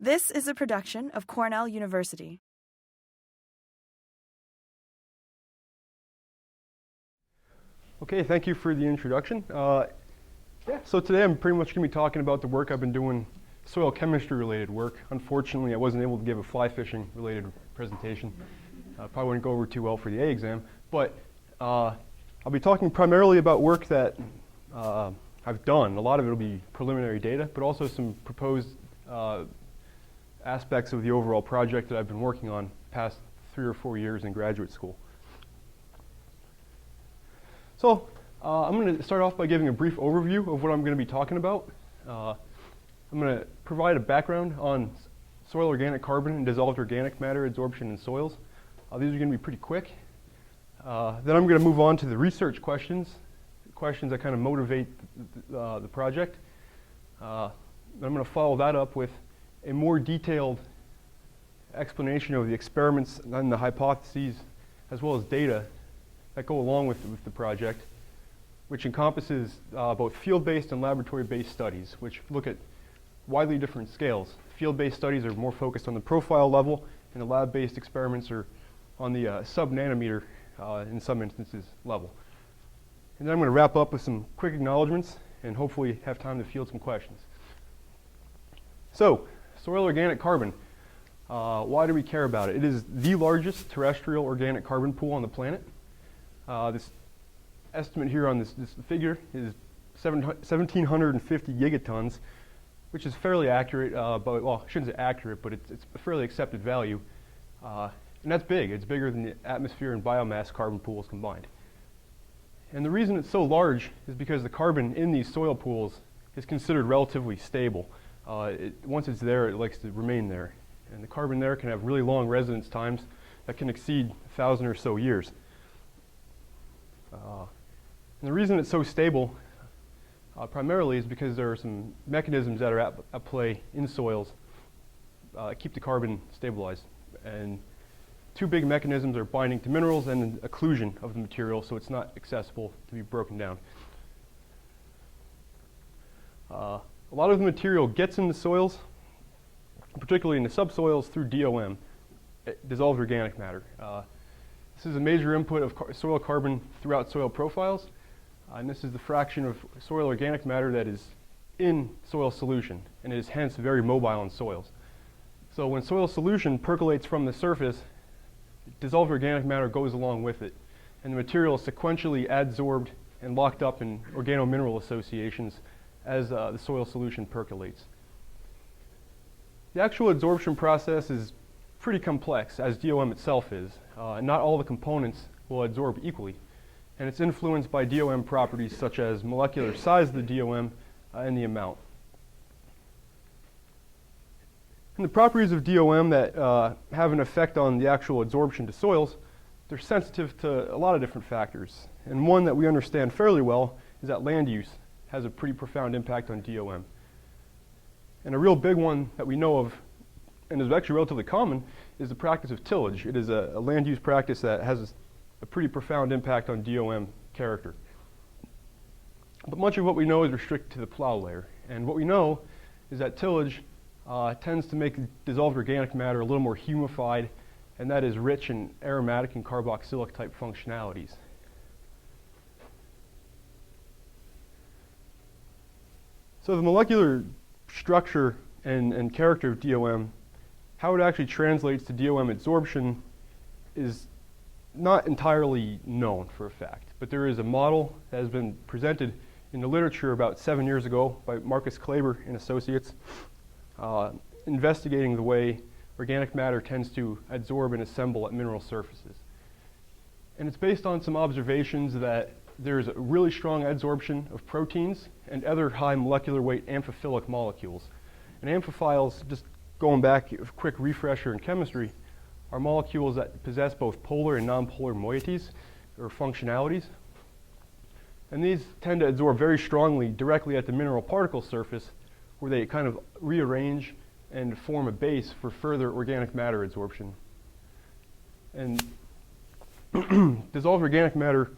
This is a production of Cornell University. Okay, thank you for the introduction. So today I'm pretty much going to be talking about the work I've been doing, soil chemistry related work. Unfortunately, I wasn't able to give a fly fishing related presentation. Probably wouldn't go over too well for the A exam, but I'll be talking primarily about work that I've done. A lot of it will be preliminary data, but also some proposed aspects of the overall project that I've been working on past 3 or 4 years in graduate school. So I'm going to start off by giving a brief overview of what I'm going to be talking about. I'm going to provide a background on soil organic carbon and dissolved organic matter absorption in soils. These are going to be pretty quick. Then I'm going to move on to the research questions that kind of motivate the project. Then I'm going to follow that up with a more detailed explanation of the experiments and the hypotheses, as well as data that go along with the project, which encompasses both field-based and laboratory-based studies, which look at widely different scales. Field-based studies are more focused on the profile level, and the lab-based experiments are on the sub-nanometer, in some instances, level. And then I'm going to wrap up with some quick acknowledgments and hopefully have time to field some questions. So, soil organic carbon. Why do we care about it? It is the largest terrestrial organic carbon pool on the planet. This estimate here on this figure is 1,750 gigatons, which is fairly accurate, but, well, I shouldn't say accurate, but it's a fairly accepted value. And that's big. It's bigger than the atmosphere and biomass carbon pools combined. And the reason it's so large is because the carbon in these soil pools is considered relatively stable. Once it's there, it likes to remain there. And the carbon there can have really long residence times that can exceed 1,000 or so years. And the reason it's so stable primarily is because there are some mechanisms that are at play in soils that keep the carbon stabilized. And two big mechanisms are binding to minerals and occlusion of the material, so it's not accessible to be broken down. A lot of the material gets in the soils, particularly in the subsoils, through DOM, dissolved organic matter. This is a major input of soil carbon throughout soil profiles, and this is the fraction of soil organic matter that is in soil solution, and it is hence very mobile in soils. So when soil solution percolates from the surface, dissolved organic matter goes along with it, and the material is sequentially adsorbed and locked up in organo-mineral associations as the soil solution percolates. The actual adsorption process is pretty complex, as DOM itself is, and not all the components will adsorb equally, and it's influenced by DOM properties such as molecular size of the DOM and the amount. And the properties of DOM that have an effect on the actual adsorption to soils, they're sensitive to a lot of different factors, and one that we understand fairly well is that land use has a pretty profound impact on DOM. And a real big one that we know of, and is actually relatively common, is the practice of tillage. It is a land use practice that has a pretty profound impact on DOM character. But much of what we know is restricted to the plow layer. And what we know is that tillage tends to make dissolved organic matter a little more humified, and that is rich in aromatic and carboxylic type functionalities. So the molecular structure and character of DOM, how it actually translates to DOM adsorption is not entirely known for a fact, but there is a model that has been presented in the literature about 7 years ago by Marcus Kleber and Associates, investigating the way organic matter tends to adsorb and assemble at mineral surfaces. And it's based on some observations that there's a really strong adsorption of proteins and other high molecular weight amphiphilic molecules. And amphiphiles, just going back, a quick refresher in chemistry, are molecules that possess both polar and nonpolar moieties, or functionalities. And these tend to adsorb very strongly directly at the mineral particle surface, where they kind of rearrange and form a base for further organic matter adsorption. And dissolved organic matter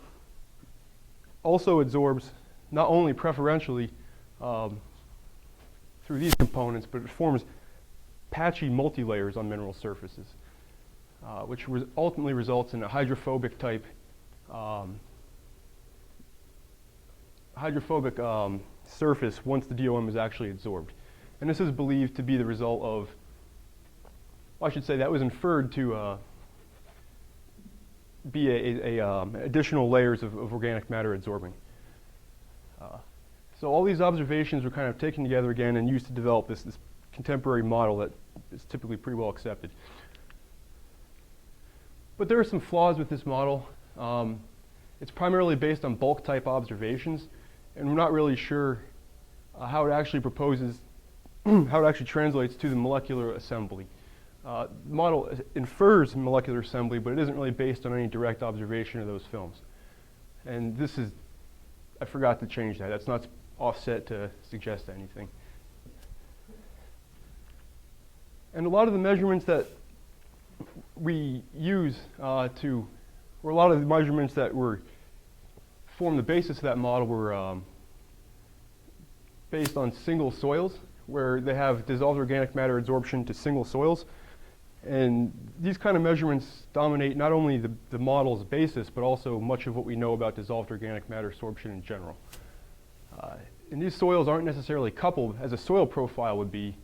also adsorbs not only preferentially through these components, but it forms patchy multi-layers on mineral surfaces, which ultimately results in a hydrophobic type surface once the DOM is actually adsorbed. And this is believed to be the result of, well, I should say that was inferred to be additional layers of organic matter adsorbing. So all these observations were kind of taken together again and used to develop this contemporary model that is typically pretty well accepted. But there are some flaws with this model. It's primarily based on bulk type observations, and we're not really sure how it actually how it actually translates to the molecular assembly. The model infers molecular assembly, but it isn't really based on any direct observation of those films. And this is, I forgot to change that. That's not offset to suggest anything. And a lot of the measurements that we use or a lot of the measurements that form the basis of that model were based on single soils, where they have dissolved organic matter adsorption to single soils. And these kind of measurements dominate not only the model's basis, but also much of what we know about dissolved organic matter absorption in general. And these soils aren't necessarily coupled as a soil profile would be.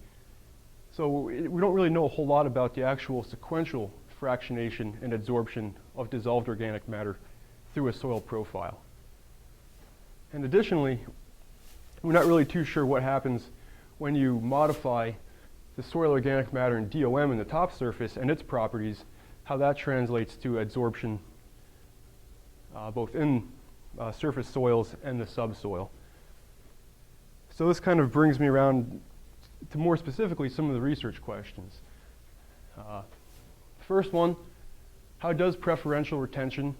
So we don't really know a whole lot about the actual sequential fractionation and adsorption of dissolved organic matter through a soil profile. And additionally, we're not really too sure what happens when you modify the soil organic matter in DOM in the top surface and its properties, how that translates to adsorption both in surface soils and the subsoil. So this kind of brings me around to more specifically some of the research questions. First one, how does preferential retention,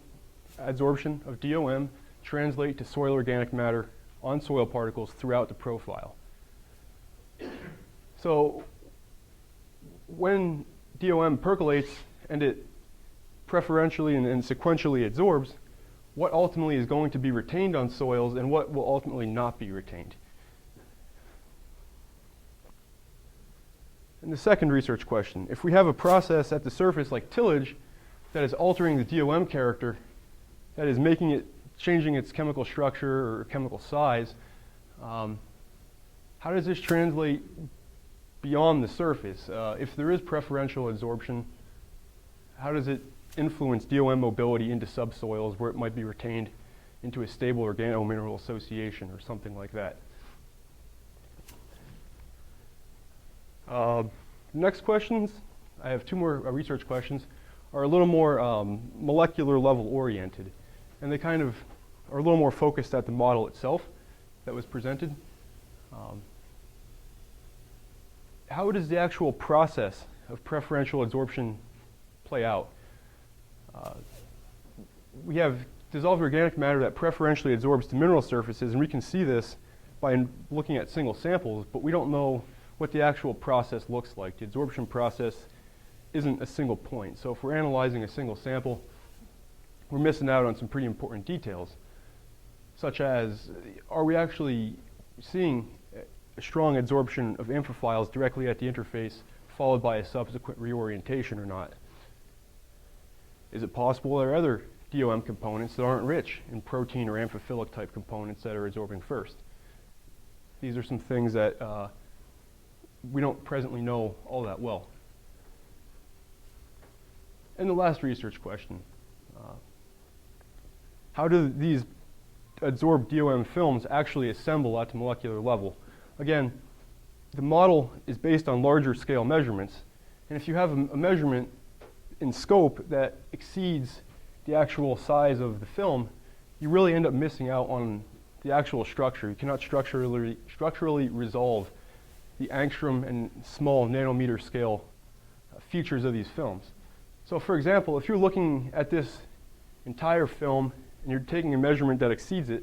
adsorption of DOM translate to soil organic matter on soil particles throughout the profile? So when DOM percolates and it preferentially and sequentially adsorbs, what ultimately is going to be retained on soils and what will ultimately not be retained? And the second research question, if we have a process at the surface like tillage that is altering the DOM character, that is changing its chemical structure or chemical size, how does this translate beyond the surface? If there is preferential adsorption, how does it influence DOM mobility into subsoils where it might be retained into a stable organo-mineral association or something like that? Next questions, I have two more research questions, are a little more molecular level oriented, and they kind of are a little more focused at the model itself that was presented. How does the actual process of preferential adsorption play out? We have dissolved organic matter that preferentially adsorbs to mineral surfaces, and we can see this by looking at single samples, but we don't know what the actual process looks like. The adsorption process isn't a single point. So if we're analyzing a single sample, we're missing out on some pretty important details, such as, are we actually seeing a strong adsorption of amphiphiles directly at the interface followed by a subsequent reorientation or not? Is it possible there are other DOM components that aren't rich in protein or amphiphilic type components that are adsorbing first? These are some things that we don't presently know all that well. And the last research question, how do these adsorbed DOM films actually assemble at the molecular level? Again, the model is based on larger scale measurements, and if you have a measurement in scope that exceeds the actual size of the film, you really end up missing out on the actual structure. You cannot structurally resolve the angstrom and small nanometer scale features of these films. So for example, if you're looking at this entire film and you're taking a measurement that exceeds it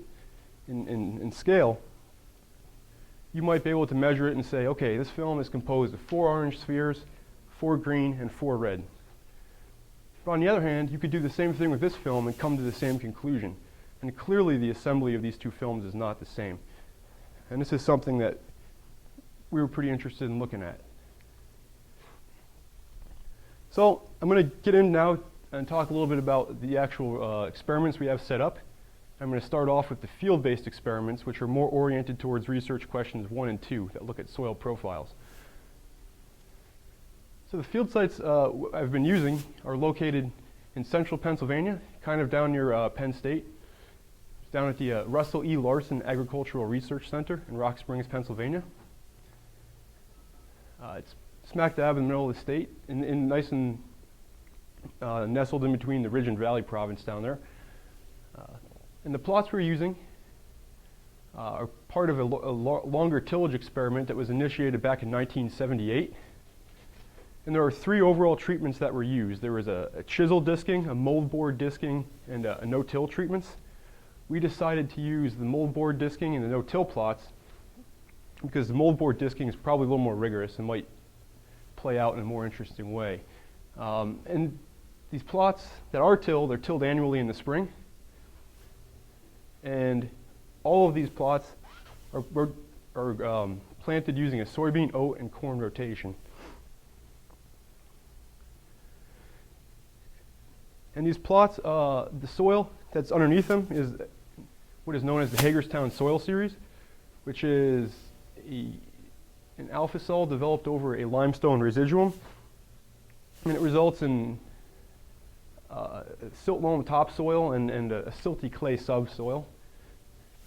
in scale, you might be able to measure it and say, okay, this film is composed of 4 orange spheres, 4 green, and 4 red. But on the other hand, you could do the same thing with this film and come to the same conclusion. And clearly the assembly of these two films is not the same. And this is something that we were pretty interested in looking at. So I'm going to get in now and talk a little bit about the actual experiments we have set up. I'm going to start off with the field-based experiments, which are more oriented towards research questions 1 and 2 that look at soil profiles. So the field sites I've been using are located in central Pennsylvania, kind of down near Penn State, down at the Russell E. Larson Agricultural Research Center in Rock Springs, Pennsylvania. It's smack dab in the middle of the state, nice and nestled in between the Ridge and Valley province down there. And the plots we're using are part of a longer tillage experiment that was initiated back in 1978. And there are 3 overall treatments that were used. There was a chisel disking, a mold board disking, and a no-till treatments. We decided to use the mold board disking and the no-till plots because the mold board disking is probably a little more rigorous and might play out in a more interesting way. And these plots that are tilled are tilled annually in the spring. And all of these plots are planted using a soybean, oat, and corn rotation. And these plots, the soil that's underneath them is what is known as the Hagerstown Soil Series, which is an alpha sol developed over a limestone residuum. And it results in silt loam topsoil and a silty clay subsoil.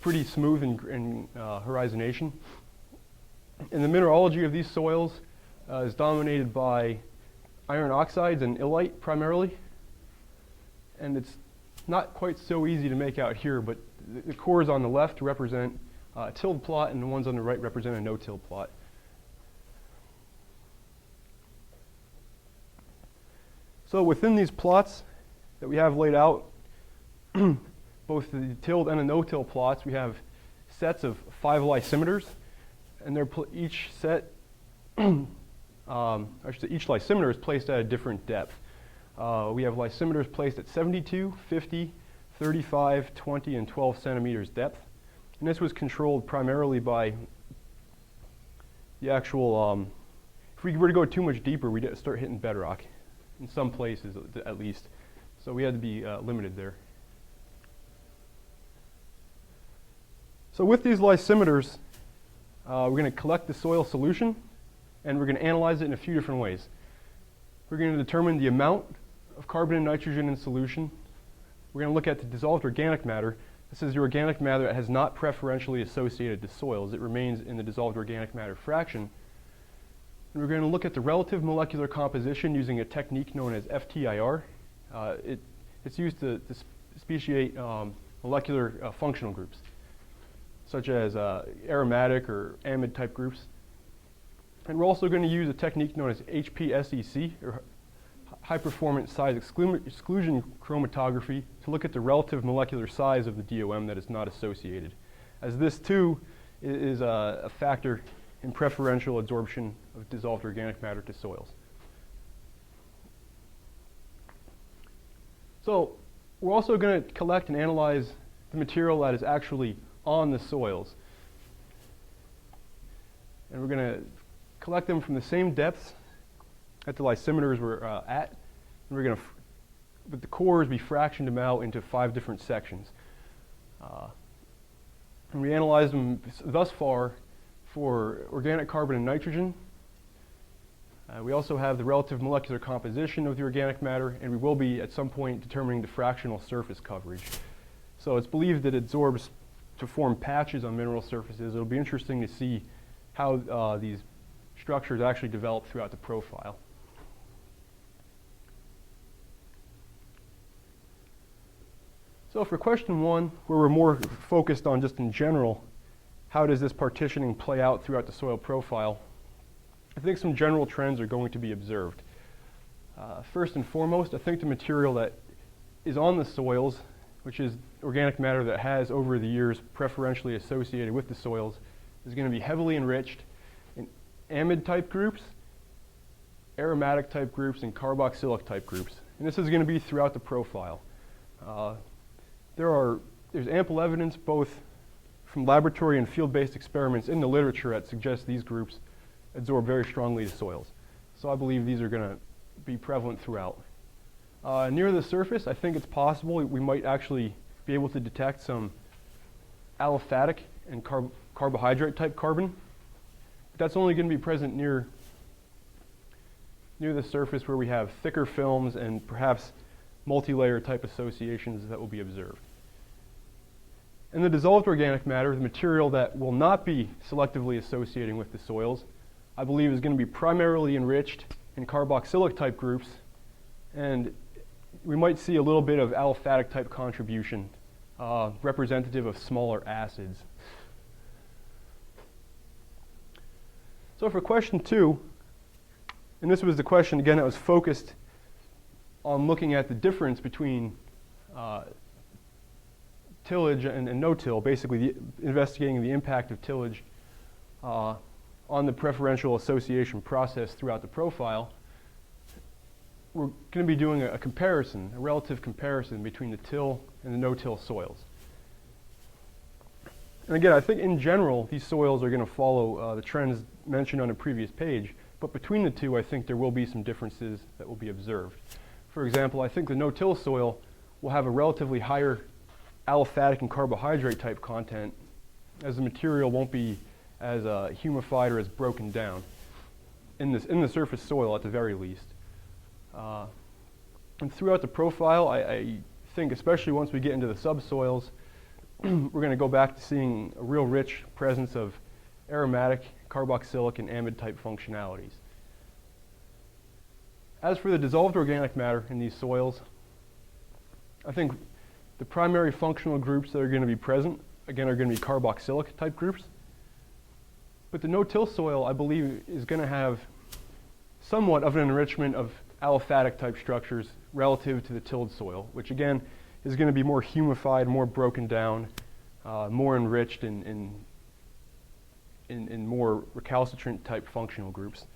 Pretty smooth in horizonation. And the mineralogy of these soils is dominated by iron oxides and illite primarily. And it's not quite so easy to make out here, but the cores on the left represent a tilled plot, and the ones on the right represent a no-till plot. So within these plots that we have laid out, both the tilled and the no-till plots, we have sets of 5 lysimeters, and they're each set, each lysimeter is placed at a different depth. We have lysimeters placed at 72, 50, 35, 20, and 12 centimeters depth. And this was controlled primarily by the actual, if we were to go too much deeper, we'd start hitting bedrock, in some places at least. So we had to be limited there. So with these lysimeters, we're going to collect the soil solution, and we're going to analyze it in a few different ways. We're going to determine the amount of carbon and nitrogen in solution. We're going to look at the dissolved organic matter. This is the organic matter that has not preferentially associated to soils. It remains in the dissolved organic matter fraction. And we're going to look at the relative molecular composition using a technique known as FTIR. It's used to speciate molecular functional groups, such as aromatic or amide type groups. And we're also going to use a technique known as HPSEC, or high performance size exclusion chromatography, to look at the relative molecular size of the DOM that is not associated, as this too is a factor in preferential adsorption of dissolved organic matter to soils. So we're also going to collect and analyze the material that is actually on the soils. And we're going to collect them from the same depths that the lysimeters were at. And we're going to, with the cores, we fractioned them out into 5 different sections. And we analyzed them thus far for organic carbon and nitrogen. We also have the relative molecular composition of the organic matter, and we will be at some point determining the fractional surface coverage. So it's believed that it absorbs to form patches on mineral surfaces. It'll be interesting to see how these structures actually develop throughout the profile. So for question 1, where we're more focused on just in general, how does this partitioning play out throughout the soil profile? I think some general trends are going to be observed. First and foremost, I think the material that is on the soils, which is organic matter that has over the years preferentially associated with the soils, is going to be heavily enriched in amide type groups, aromatic type groups, and carboxylic type groups. And this is going to be throughout the profile. There's ample evidence both from laboratory and field-based experiments in the literature that suggests these groups absorb very strongly to soils. So I believe these are going to be prevalent throughout. Near the surface, I think it's possible we might actually be able to detect some aliphatic and carbohydrate type carbon. But that's only going to be present near the surface where we have thicker films and perhaps multi-layer type associations that will be observed. In the dissolved organic matter, the material that will not be selectively associating with the soils, I believe is going to be primarily enriched in carboxylic type groups, and we might see a little bit of aliphatic type contribution, representative of smaller acids. So for question 2, and this was the question again that was focused on looking at the difference between tillage and no-till, basically investigating the impact of tillage on the preferential association process throughout the profile. We're going to be doing a comparison, a relative comparison between the till and the no-till soils. And again, I think in general, these soils are going to follow the trends mentioned on a previous page, but between the two, I think there will be some differences that will be observed. For example, I think the no-till soil will have a relatively higher aliphatic and carbohydrate type content, as the material won't be as humified or as broken down in the surface soil at the very least. And throughout the profile, I think especially once we get into the subsoils, we're going to go back to seeing a real rich presence of aromatic, carboxylic, and amide type functionalities. As for the dissolved organic matter in these soils, I think the primary functional groups that are going to be present, again, are going to be carboxylic type groups. But the no-till soil, I believe, is going to have somewhat of an enrichment of aliphatic type structures relative to the tilled soil, which again is going to be more humified, more broken down, more enriched in more recalcitrant type functional groups.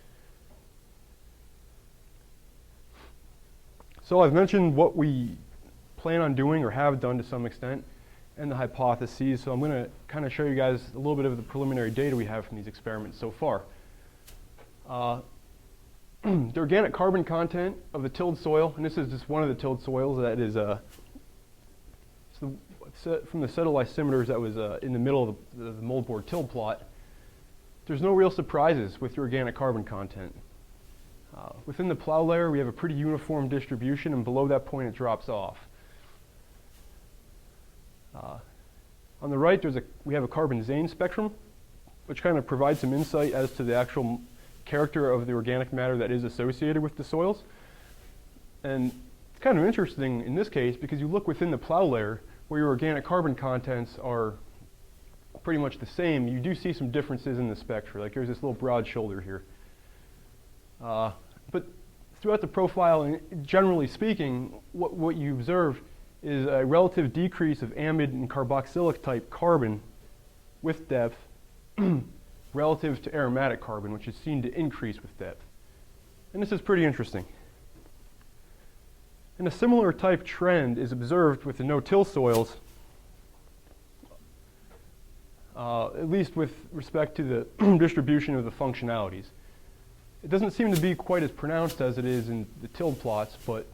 So I've mentioned what we plan on doing or have done to some extent and the hypotheses, so I'm going to kind of show you guys a little bit of the preliminary data we have from these experiments so far. The organic carbon content of the tilled soil, and this is just one of the tilled soils that is from the cetylysimeters that was in the middle of the moldboard till plot. There's no real surprises with the organic carbon content. Within the plow layer, we have a pretty uniform distribution, and below that point it drops off. On the right, we have a carbon-zane spectrum, which kind of provides some insight as to the actual character of the organic matter that is associated with the soils. And it's kind of interesting in this case because you look within the plow layer where your organic carbon contents are pretty much the same. You do see some differences in the spectra, like there's this little broad shoulder here. But throughout the profile, and generally speaking, what you observe is a relative decrease of amide and carboxylic type carbon with depth relative to aromatic carbon, which is seen to increase with depth. And this is pretty interesting. And a similar type trend is observed with the no-till soils, at least with respect to the distribution of the functionalities. It doesn't seem to be quite as pronounced as it is in the tilled plots, but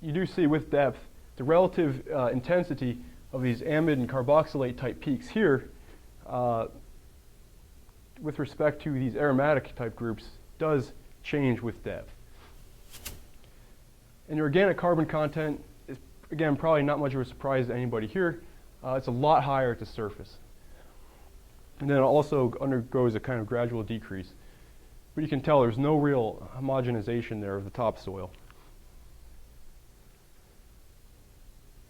you do see with depth the relative intensity of these amide and carboxylate type peaks here with respect to these aromatic type groups does change with depth. And the organic carbon content is, again, probably not much of a surprise to anybody here. It's a lot higher at the surface. And then it also undergoes a kind of gradual decrease. But you can tell there's no real homogenization there of the topsoil.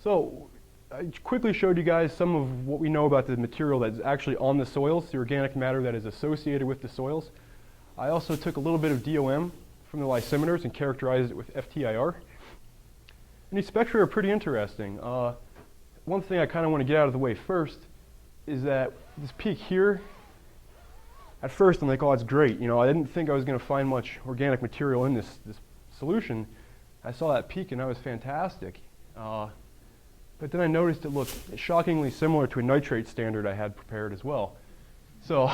So I quickly showed you guys some of what we know about the material that's actually on the soils, the organic matter that is associated with the soils. I also took a little bit of DOM from the lysimeters and characterized it with FTIR. And these spectra are pretty interesting. One thing I kind of want to get out of the way first is that this peak here, at first I'm like, oh, it's great. You know, I didn't think I was going to find much organic material in this solution. I saw that peak and that was fantastic. But then I noticed it looked shockingly similar to a nitrate standard I had prepared as well. So,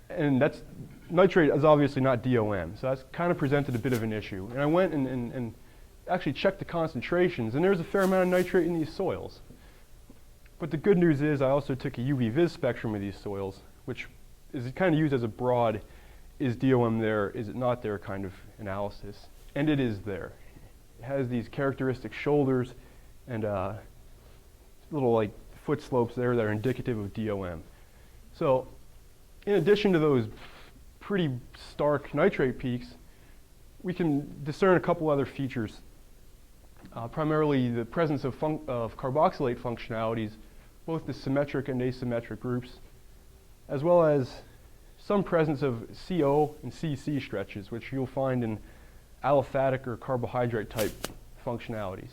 and that's nitrate is obviously not DOM, so that's kind of presented a bit of an issue. And I went and actually checked the concentrations, and there's a fair amount of nitrate in these soils. But the good news is I also took a UV vis spectrum of these soils, which is kind of used as a broad, is DOM there, is it not there kind of analysis. And it is there. It has these characteristic shoulders and little like foot slopes there that are indicative of DOM. So in addition to those pretty stark nitrate peaks, we can discern a couple other features. Primarily the presence of carboxylate functionalities, both the symmetric and asymmetric groups, as well as some presence of CO and CC stretches, which you'll find in aliphatic or carbohydrate type functionalities.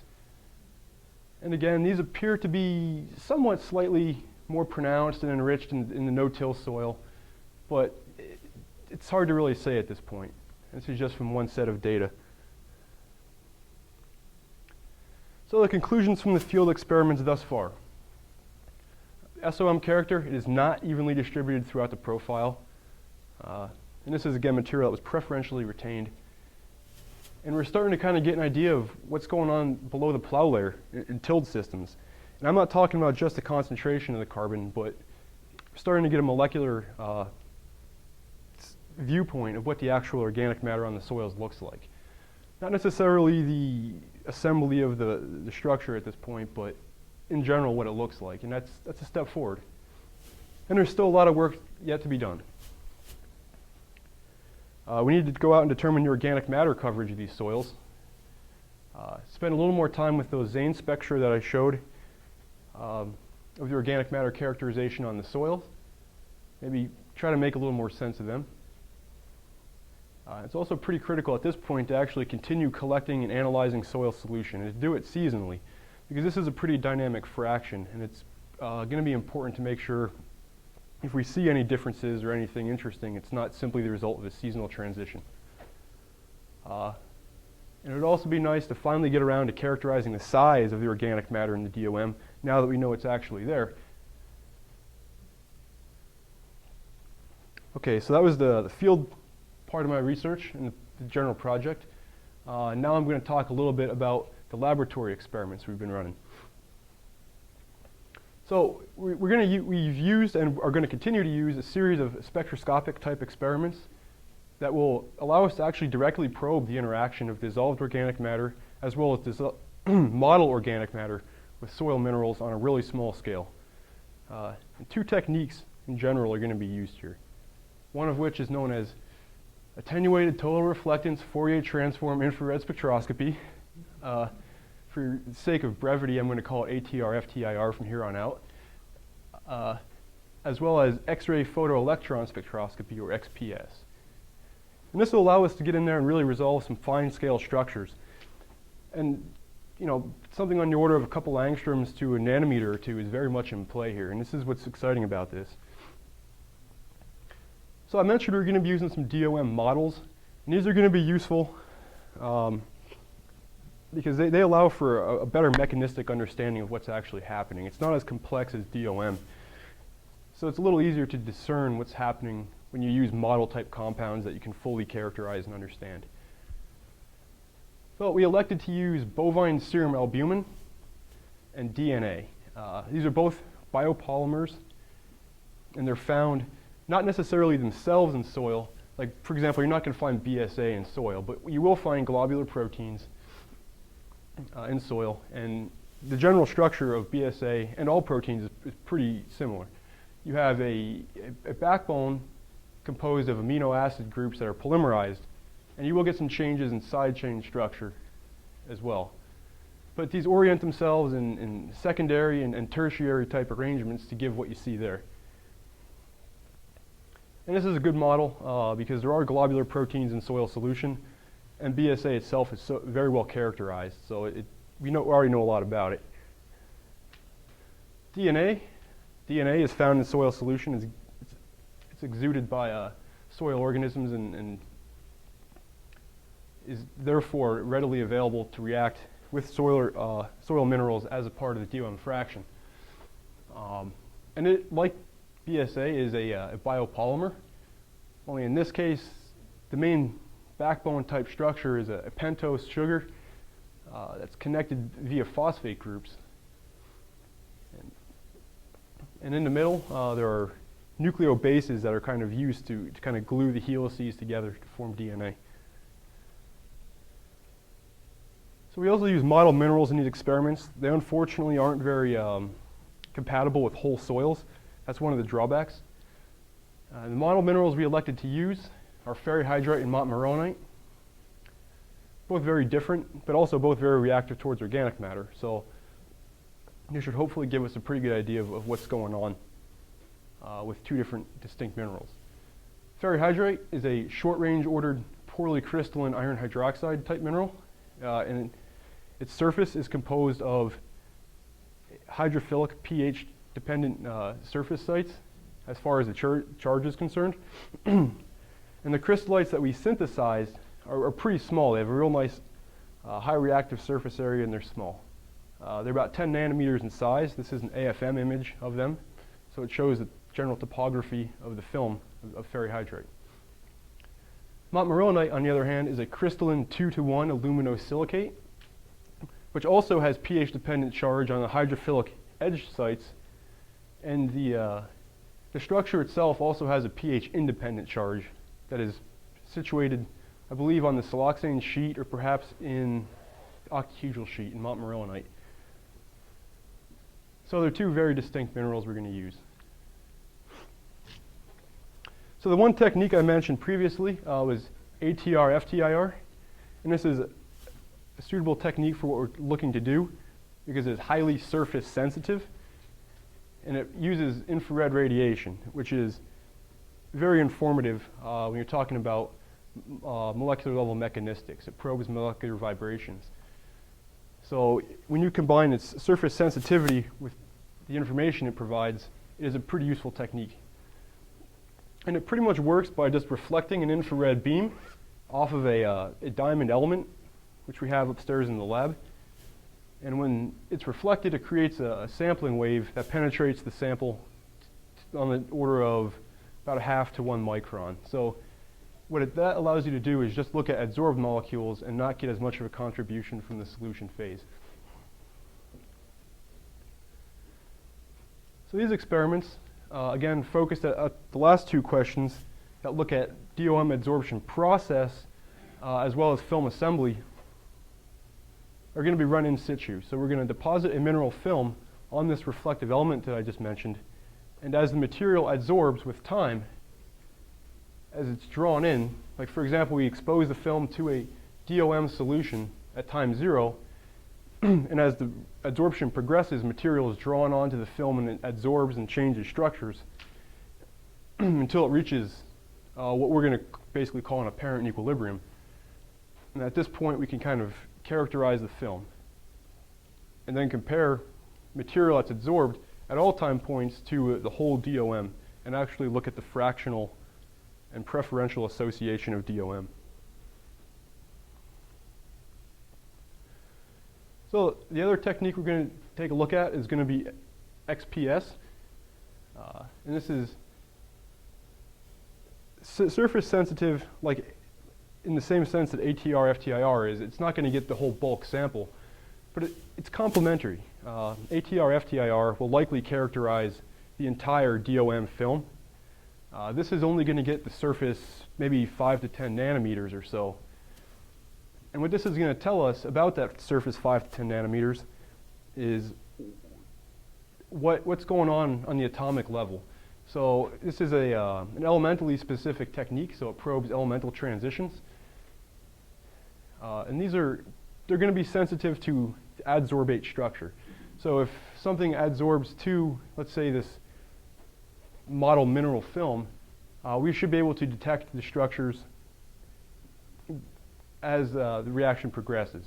And again, these appear to be somewhat slightly more pronounced and enriched in the no-till soil, but it's hard to really say at this point. This is just from one set of data. So the conclusions from the field experiments thus far. SOM character, it is not evenly distributed throughout the profile. And this is again material that was preferentially retained. And we're starting to kind of get an idea of what's going on below the plow layer in tilled systems. And I'm not talking about just the concentration of the carbon, but we're starting to get a molecular viewpoint of what the actual organic matter on the soils looks like. Not necessarily the assembly of the structure at this point, but in general what it looks like. And that's a step forward. And there's still a lot of work yet to be done. We need to go out and determine the organic matter coverage of these soils. Spend a little more time with those Zane spectra that I showed of the organic matter characterization on the soil. Maybe try to make a little more sense of them. It's also pretty critical at this point to actually continue collecting and analyzing soil solution, and to do it seasonally, because this is a pretty dynamic fraction, and it's going to be important to make sure if we see any differences or anything interesting, it's not simply the result of a seasonal transition. And it would also be nice to finally get around to characterizing the size of the organic matter in the DOM now that we know it's actually there. Okay, so that was the field part of my research and the general project. Now I'm going to talk a little bit about the laboratory experiments we've been running. So we've used and are going to continue to use a series of spectroscopic type experiments that will allow us to actually directly probe the interaction of dissolved organic matter as well as model organic matter with soil minerals on a really small scale. And two techniques in general are going to be used here. One of which is known as attenuated total reflectance Fourier transform infrared spectroscopy. For the sake of brevity, I'm going to call it ATR-FTIR from here on out, as well as X-ray photoelectron spectroscopy, or XPS. And this will allow us to get in there and really resolve some fine-scale structures. And, you know, something on the order of a couple angstroms to a nanometer or two is very much in play here, and this is what's exciting about this. So I mentioned we're going to be using some DOM models, and these are going to be useful because they allow for a better mechanistic understanding of what's actually happening. It's not as complex as DOM. So it's a little easier to discern what's happening when you use model type compounds that you can fully characterize and understand. So we elected to use bovine serum albumin and DNA. These are both biopolymers, and they're found not necessarily themselves in soil. Like, for example, you're not going to find BSA in soil, but you will find globular proteins in soil, and the general structure of BSA and all proteins is pretty similar. You have a backbone composed of amino acid groups that are polymerized, and you will get some changes in side chain structure as well. But these orient themselves in secondary and tertiary type arrangements to give what you see there. And this is a good model because there are globular proteins in soil solution, and BSA itself is very well characterized, so we already know a lot about it. DNA is found in soil solution. It's exuded by soil organisms and is therefore readily available to react with soil minerals as a part of the DOM fraction. And it, like BSA, is a biopolymer. only in this case, the main backbone type structure is a pentose sugar that's connected via phosphate groups. And in the middle, there are nucleobases that are kind of used to kind of glue the helices together to form DNA. So we also use model minerals in these experiments. They unfortunately aren't very compatible with whole soils. That's one of the drawbacks. The model minerals we elected to use are ferrihydrite and montmorillonite. Both very different, but also both very reactive towards organic matter. So this should hopefully give us a pretty good idea of what's going on with two different distinct minerals. Ferrihydrite is a short-range ordered poorly crystalline iron hydroxide type mineral, and its surface is composed of hydrophilic pH-dependent surface sites as far as the charge is concerned. And the crystallites that we synthesized are pretty small. They have a real nice high reactive surface area, and they're small. They're about 10 nanometers in size. This is an AFM image of them, so it shows the general topography of the film of ferrihydrite. Montmorillonite, on the other hand, is a crystalline 2-to-1 aluminosilicate, which also has pH-dependent charge on the hydrophilic edge sites, and the structure itself also has a pH-independent charge that is situated, I believe, on the siloxane sheet or perhaps in the octahedral sheet in montmorillonite. So they're two very distinct minerals we're going to use. So the one technique I mentioned previously was ATR-FTIR, and this is a suitable technique for what we're looking to do because it's highly surface sensitive, and it uses infrared radiation, which is very informative when you're talking about molecular level mechanistics. It probes molecular vibrations. So when you combine its surface sensitivity with the information it provides, it is a pretty useful technique. And it pretty much works by just reflecting an infrared beam off of a diamond element, which we have upstairs in the lab. And when it's reflected, it creates a sampling wave that penetrates the sample on the order of about 0.5 to 1 micron. So what that allows you to do is just look at adsorbed molecules and not get as much of a contribution from the solution phase. So these experiments, again, focused at the last two questions that look at DOM adsorption process as well as film assembly, are going to be run in situ. So we're going to deposit a mineral film on this reflective element that I just mentioned, and as the material adsorbs with time, as it's drawn in, like for example, we expose the film to a DOM solution at time 0, and as the adsorption progresses, material is drawn onto the film and it adsorbs and changes structures until it reaches what we're going to basically call an apparent equilibrium. And at this point, we can kind of characterize the film and then compare material that's adsorbed at all time points to the whole DOM and actually look at the fractional and preferential association of DOM. So the other technique we're going to take a look at is going to be XPS. And this is surface sensitive, like in the same sense that ATR-FTIR is. It's not going to get the whole bulk sample, but it's complementary. ATR-FTIR will likely characterize the entire DOM film. This is only going to get the surface maybe 5 to 10 nanometers or so. And what this is going to tell us about that surface 5 to 10 nanometers is what's going on the atomic level. So this is an elementally specific technique, so it probes elemental transitions. And they're going to be sensitive to adsorbate structure. So if something adsorbs to, let's say, this model mineral film, we should be able to detect the structures as the reaction progresses.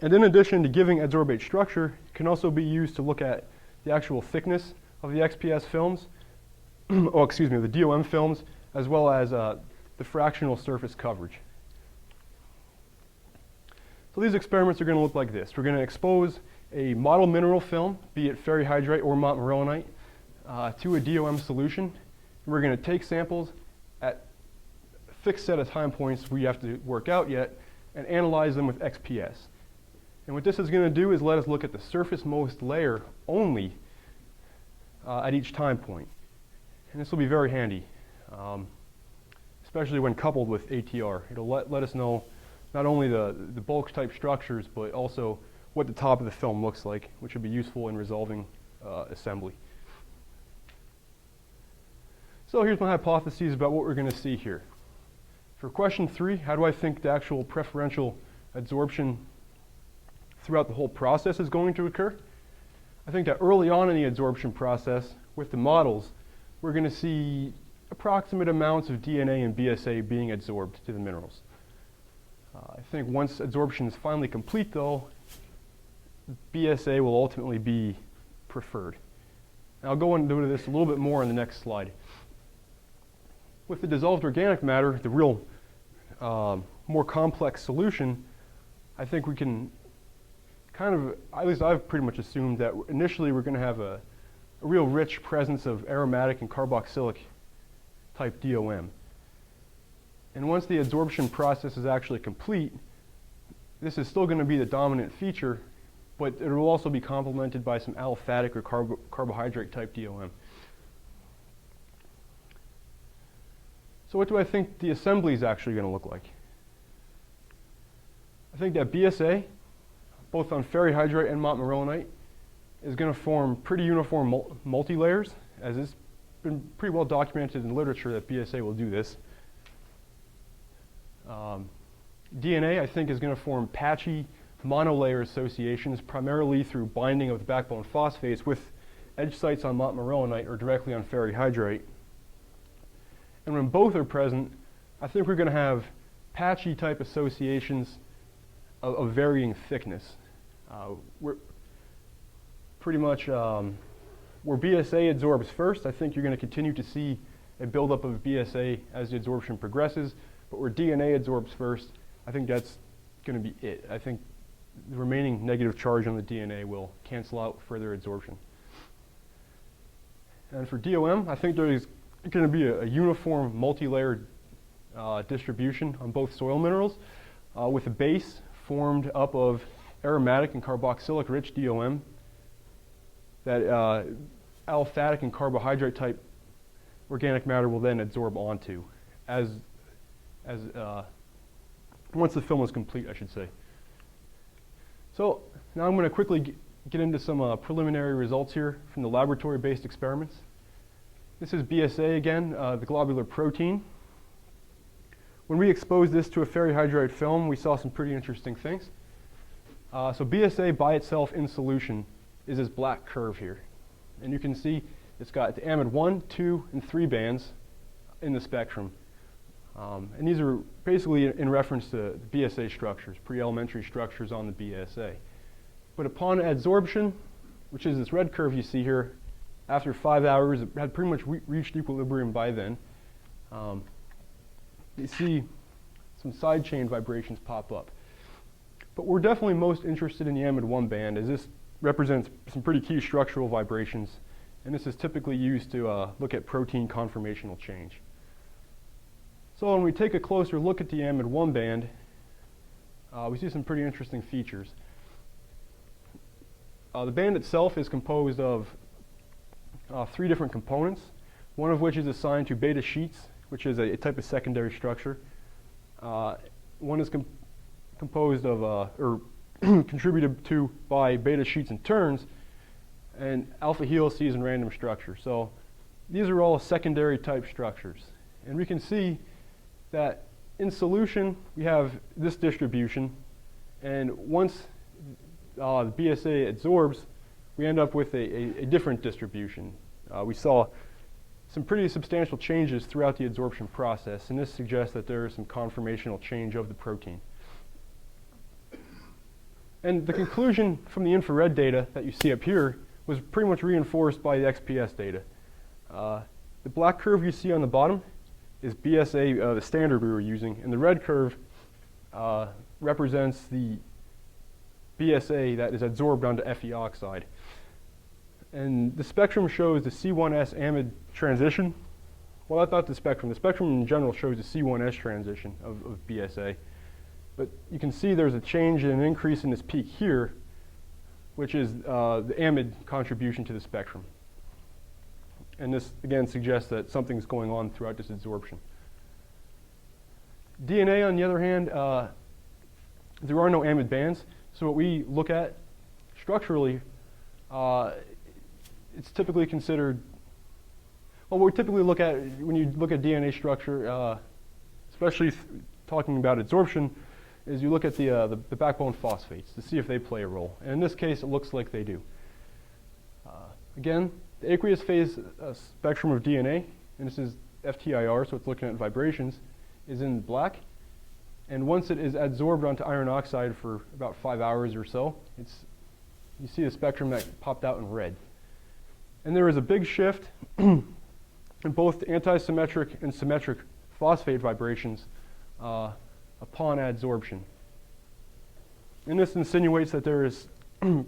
And in addition to giving adsorbate structure, it can also be used to look at the actual thickness of the XPS films, the DOM films, as well as the fractional surface coverage. So these experiments are going to look like this. We're going to expose a model mineral film, be it ferrihydrite or montmorillonite, to a DOM solution. And We're going to take samples at a fixed set of time points we have to work out yet and analyze them with XPS. And what this is going to do is let us look at the surface-most layer only at each time point. And this will be very handy, especially when coupled with ATR. It'll let us know not only the bulk type structures, but also what the top of the film looks like, which will be useful in resolving assembly. So here's my hypotheses about what we're going to see here. For question 3, how do I think the actual preferential adsorption throughout the whole process is going to occur? I think that early on in the adsorption process, with the models, we're going to see approximate amounts of DNA and BSA being adsorbed to the minerals. I think once adsorption is finally complete, though, BSA will ultimately be preferred. And I'll go into this a little bit more in the next slide. With the dissolved organic matter, the real more complex solution, I think we can kind of, at least I've pretty much assumed that initially we're going to have a real rich presence of aromatic and carboxylic type DOM. And once the adsorption process is actually complete, this is still going to be the dominant feature, but it will also be complemented by some aliphatic or carbohydrate type DOM. So what do I think the assembly is actually going to look like? I think that BSA, both on ferrihydrite and montmorillonite, is going to form pretty uniform multi-layers, as it's been pretty well documented in literature that BSA will do this. DNA, I think, is going to form patchy monolayer associations, primarily through binding of the backbone phosphates with edge sites on montmorillonite or directly on ferrihydrite. And when both are present, I think we're going to have patchy type associations of varying thickness. We're pretty much where BSA adsorbs first, I think you're going to continue to see a buildup of BSA as the adsorption progresses. But where DNA adsorbs first, I think that's going to be it. I think the remaining negative charge on the DNA will cancel out further adsorption. And for DOM, I think there is going to be a uniform multi-layered distribution on both soil minerals with a base formed up of aromatic and carboxylic rich DOM that aliphatic and carbohydrate type organic matter will then adsorb onto once the film is complete, I should say. So now I'm going to quickly get into some preliminary results here from the laboratory-based experiments. This is BSA again, the globular protein. When we exposed this to a ferrihydrite film, we saw some pretty interesting things. So BSA by itself in solution is this black curve here. And you can see it's got the amide 1, 2, and 3 bands in the spectrum. And these are basically in reference to BSA structures, pre-elementary structures on the BSA. But upon adsorption, which is this red curve you see here, after 5 hours, it had pretty much reached equilibrium by then. You see some side chain vibrations pop up. But we're definitely most interested in the amide 1 band, as this represents some pretty key structural vibrations, and this is typically used to look at protein conformational change. So when we take a closer look at the amide 1 band, we see some pretty interesting features. The band itself is composed of 3 different components, one of which is assigned to beta sheets, which is a type of secondary structure. One is composed of, or contributed to by beta sheets and turns, and alpha helices and random structures. So these are all secondary type structures. And we can see that in solution, we have this distribution, and once the BSA adsorbs, we end up with a different distribution. We saw some pretty substantial changes throughout the adsorption process, and this suggests that there is some conformational change of the protein. And the conclusion from the infrared data that you see up here was pretty much reinforced by the XPS data. The black curve you see on the bottom is BSA, the standard we were using, and the red curve represents the BSA that is adsorbed onto Fe oxide. And the spectrum shows the C1s amide transition, well, that's not the spectrum. The spectrum in general shows a C1s transition of BSA. But you can see there's a change and an increase in this peak here, which is the amide contribution to the spectrum. And this, again, suggests that something's going on throughout this adsorption. DNA, on the other hand, there are no amide bands. So what we look at structurally, it's typically considered, well, what we typically look at when you look at DNA structure, especially talking about adsorption, is you look at the backbone phosphates to see if they play a role. And in this case, it looks like they do. Again, the aqueous phase spectrum of DNA, and this is FTIR, so it's looking at vibrations, is in black. And once it is adsorbed onto iron oxide for about 5 hours or so, you see the spectrum that popped out in red. And there is a big shift in both the antisymmetric and symmetric phosphate vibrations upon adsorption. And this insinuates that there is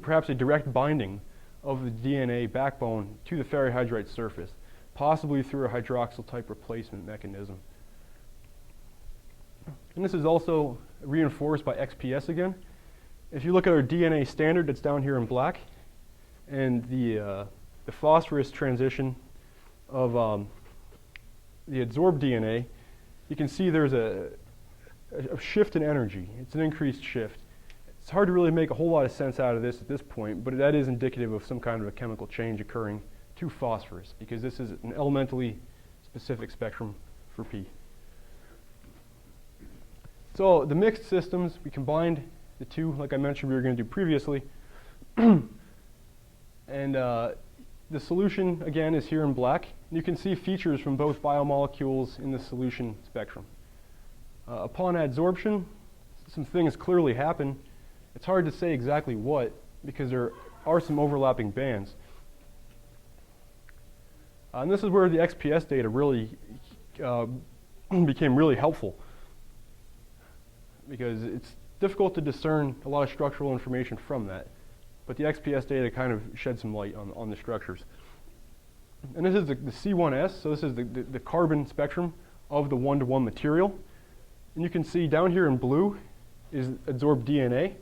perhaps a direct binding of the DNA backbone to the ferrihydrite surface, possibly through a hydroxyl type replacement mechanism. And this is also reinforced by XPS again. If you look at our DNA standard that's down here in black, and the phosphorus transition of the adsorbed DNA, you can see there's a shift in energy. It's an increased shift. It's hard to really make a whole lot of sense out of this at this point, but that is indicative of some kind of a chemical change occurring to phosphorus, because this is an elementally specific spectrum for P. So the mixed systems, we combined the two, like I mentioned we were going to do previously. And the solution, again, is here in black. You can see features from both biomolecules in the solution spectrum. Upon adsorption, some things clearly happen. It's hard to say exactly what, because there are some overlapping bands. And this is where the XPS data really became really helpful, because it's difficult to discern a lot of structural information from that. But the XPS data kind of shed some light on the structures. And this is the C1s, so this is the carbon spectrum of the one-to-one material. And you can see down here in blue is adsorbed DNA,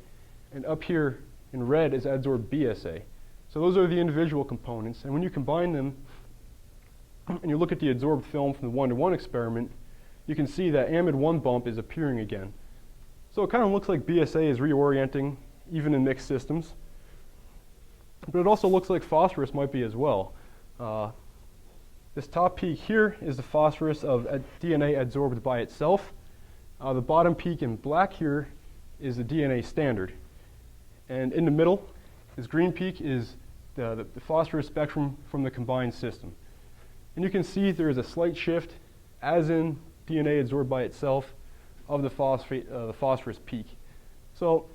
and up here in red is adsorbed BSA. So those are the individual components, and when you combine them and you look at the adsorbed film from the one-to-one experiment, you can see that amide 1 bump is appearing again. So it kind of looks like BSA is reorienting even in mixed systems. But it also looks like phosphorus might be as well. This top peak here is the phosphorus of DNA adsorbed by itself. The bottom peak in black here is the DNA standard. And in the middle, this green peak is the phosphorus spectrum from the combined system. And you can see there is a slight shift, as in DNA adsorbed by itself, of the phosphorus peak. So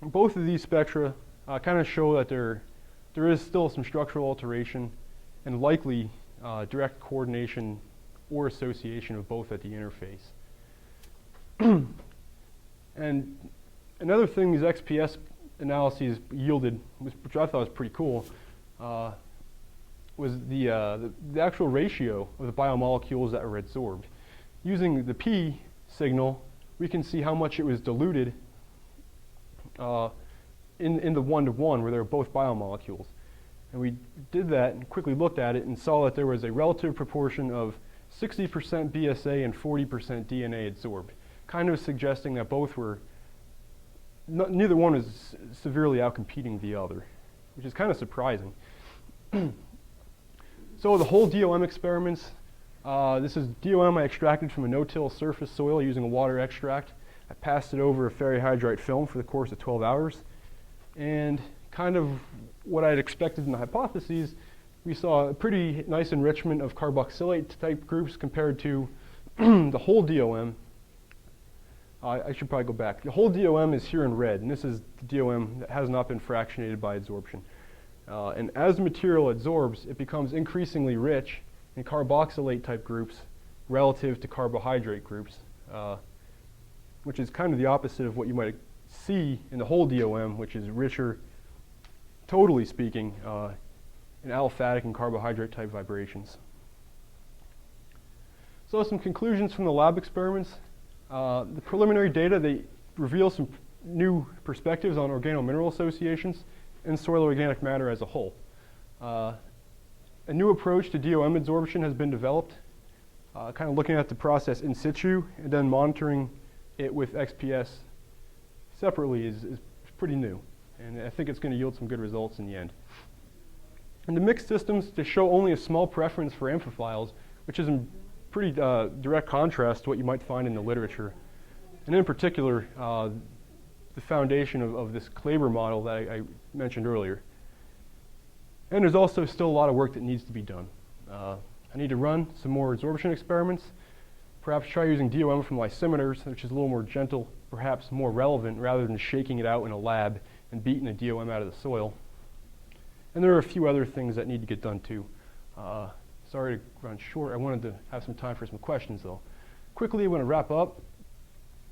both of these spectra kind of show that there is still some structural alteration and likely direct coordination or association of both at the interface. And another thing these XPS analyses yielded, which I thought was pretty cool, was the actual ratio of the biomolecules that were adsorbed. Using the P signal, we can see how much it was diluted in the one-to-one, where they were both biomolecules. And we did that and quickly looked at it and saw that there was a relative proportion of 60% BSA and 40% DNA adsorbed, kind of suggesting that both were, neither one was severely outcompeting the other, which is kind of surprising. So the whole DOM experiments, this is DOM I extracted from a no-till surface soil using a water extract. I passed it over a ferrihydrite film for the course of 12 hours. And kind of what I had expected in the hypotheses, we saw a pretty nice enrichment of carboxylate type groups compared to the whole DOM. I should probably go back. The whole DOM is here in red, and this is the DOM that has not been fractionated by adsorption. And as the material adsorbs, it becomes increasingly rich in carboxylate type groups relative to carbohydrate groups, which is kind of the opposite of what you might see in the whole DOM, which is richer, totally speaking, in aliphatic and carbohydrate type vibrations. So some conclusions from the lab experiments. The preliminary data, they reveal some new perspectives on organo-mineral associations and soil organic matter as a whole. A new approach to DOM adsorption has been developed, kind of looking at the process in situ and then monitoring it with XPS separately is pretty new. And I think it's going to yield some good results in the end. And the mixed systems, they show only a small preference for amphiphiles, which is in pretty direct contrast to what you might find in the literature. And in particular, the foundation of this Kleber model that I mentioned earlier. And there's also still a lot of work that needs to be done. I need to run some more adsorption experiments, perhaps try using DOM from lysimeters, which is a little more gentle, perhaps more relevant, rather than shaking it out in a lab and beating the DOM out of the soil. And there are a few other things that need to get done too. Sorry to run short. I wanted to have some time for some questions though. Quickly, I want to wrap up.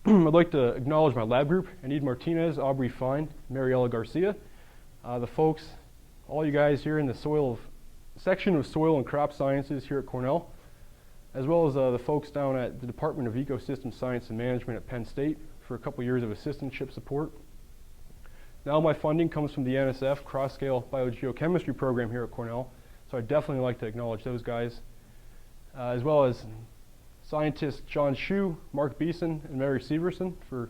I'd like to acknowledge my lab group, Anid Martinez, Aubrey Fine, Mariella Garcia, the folks, all you guys here in the section of Soil and Crop Sciences here at Cornell, as well as the folks down at the Department of Ecosystem Science and Management at Penn State for a couple years of assistantship support. Now my funding comes from the NSF Cross-Scale Biogeochemistry program here at Cornell, so I'd definitely like to acknowledge those guys, as well as scientists John Hsu, Mark Beeson, and Mary Severson for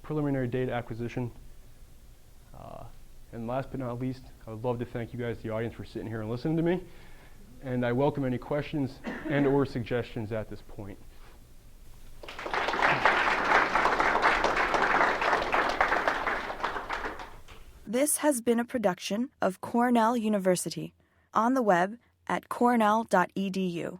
preliminary data acquisition. And last but not least, I would love to thank you guys, the audience, for sitting here and listening to me. And I welcome any questions and or suggestions at this point. This has been a production of Cornell University, on the web at cornell.edu.